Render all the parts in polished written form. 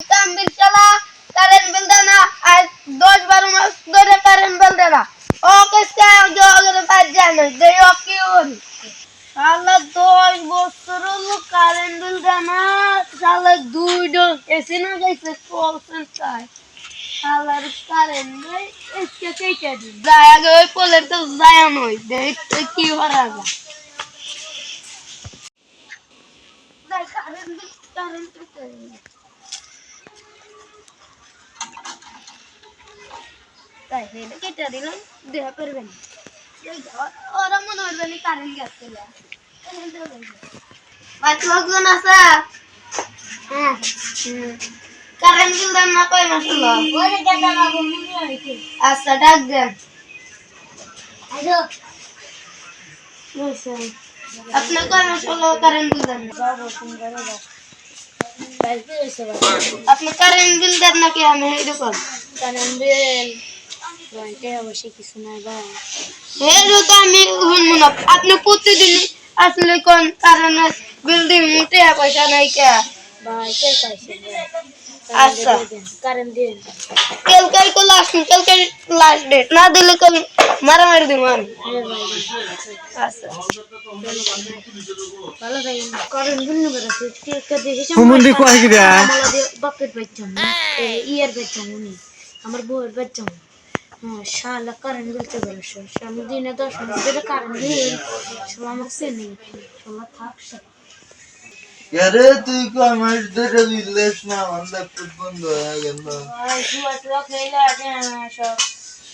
তাম্বির চালা current bill দেয় না আর 10-12 মাস ধরে কারেন্ট বিল দেয় না ওকে জগরে বাদ জানে যে ও কি হল শালা 10 বছর হলো কারেন্ট বিল দেয় না শালা 2 ডোজ এসি না গেছে কোলসেন চাই শালার কারেন্ট বিল এসকে কেটে দি যায় আগে ওই পোলের তো যায় নই দেখ কি হরা যায় কারেন্ট তাই হেলে কেটে দিলাম দেয়া পারবেন ওরা মনে হয় জানি কারেন্ট গেছে বাকি লোকজন আছে হ্যাঁ কারেন্ট বিল দেন না কয় মাস হলো ওরে টাকা লাগবে মনে হইছে আচ্ছা ডাক দেন আজো বুঝছেন আপনি কয় মাস হলো কারেন্ট বিল দেন আপনি কারেন্ট বিল দেন নাকি আমি এই দোকান কারেন্ট বিল ভাইকে অবশ্যই কিছু নাই ভাই এই তো আমি শুনবো না আপনি প্রতিদিন আসলে কোন কারণে বিল্ডিং মুটে পয়সা নাই কে ভাই কে চাইছে আচ্ছা কারেন্ট দিন কালকে তো লাস্ট ডেট না দিলে কাল মারামারি দিব আমি আচ্ছা ভালো ভাই কারেন্ট বিল নিবে আছে কে দেখেছ কুমুন্দি কই গিয়া আমাদের বাপের বাচ্চা ইয়ার বাচ্চা উনি আমার বউয়ের বাচ্চা হ্যাঁ শালা কারেন্ট বিল তো বলছ আমি দিনে 10 মিনিট ধরে কারেন্ট বিল শালা আমাকে সেনে শালা থাকছে আরে তুই কই মাস ধরে বিলেস না আমরা বন্ধ হয়ে গেল ভাই জুয়া খেলা সব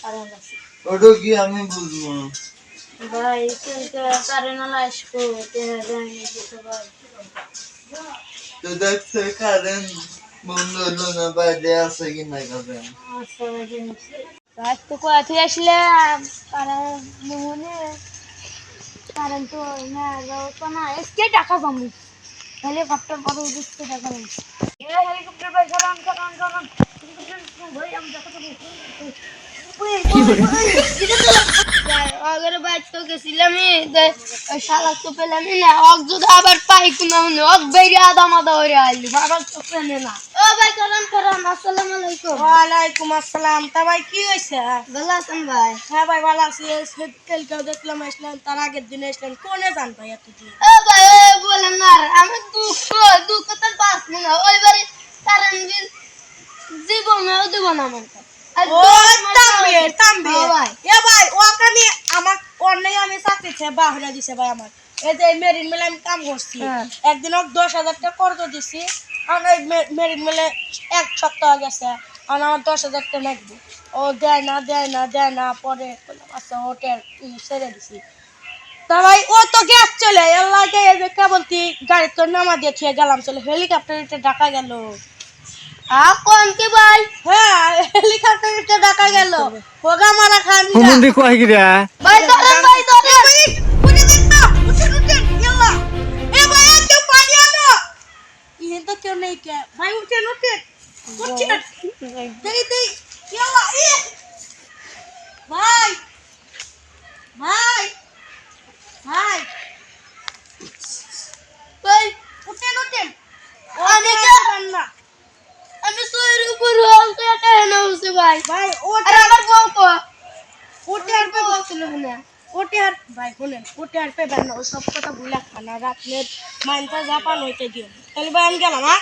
কারেন্ট আছে ওটা কি আমি বুঝবো ভাই কারেন্ট আসবো জানি তো ভাই তো দেখতে কারেন্ট বন্ধ হলো না বাইরে আছে কি না কারেন্ট আচ্ছা রাত তো কোথায় আসলে কারেন্ট তো না তো না এসকে টাকা জমি হেলিকপ্টার পরে উঠতে টাকা জমি হেলিকপ্টার ভাই কারণ ভাই আমি अगर बात तो गছিলাম শালা তো পেলাম না অক যদি আবার পাই কোনা হলো অক বাইরে আদা মাদা হইরা আইলি বাবা তো পেনে না ও ভাই কারণ আসসালামু আলাইকুম ওয়া আলাইকুম আসসালাম তা ভাই কি হইছে ভালো আছেন ভাই হ্যাঁ ভাই ভালো আছি কালকে দেখলাম আসলেন তার আগের দিন আসলেন কোনে জান ভাই এতদিন ও ভাই বলেন না আমি দুঃখ তো বাস না ওইবারে কারণ জীবনেও দিব না আমাকে ও তাম্বে এ ভাই ওকে আমি আমার অন্যায় আমি চাকরিতে বাহরা দিছে ভাই আমার এই যে মেরিন মেলে আমি কাম করছি একদিন 10,000 টাকা কর্জ দিছি আর মেরিন মেলে এক সপ্তাহ গেছে আর আমার 10,000 টাকা লাগবে ও দেয় না পরে আচ্ছা হোটেল ছেড়ে দিছি তা ভাই ও তো গ্যাস চলে এলাকে এই যে কেবলতি গাড়ি তো নামা দিয়ে খেয়ে গেলাম চলে হেলিকপ্টারে ঢাকা গেল কোন কি ভাই হ্যাঁ হেলিকপ্টারে ঢাকা গেল হোগা মারা খান কুমুন্দি কই গিয়া ভাই ধরেন উঠে দেন না উঠে ইয়াল্লা এ ভাই একটু পানি আনো ইহেন তো কেউ নেই কে ভাই উঠে দেই ইয়াল্লা ভাই ভাই ভাই ভাই উঠে আমি কে না আমি সোয়ের উপর হলতে এটা এনে হইছে ভাই ওটা আমার বউ তো ওটা আর পে বলছিল না ওটা আর ভাই শুনেন ওটা আর পে বানা ও সব কথা ভুলা খানা রাতে মাইনটা জাপান হইতে দিও তাহলে ভাই আমি গেলাম হ্যাঁ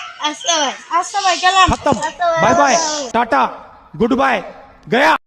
আচ্ছা ভাই গেলাম खत्म bye bye tata good bye गया।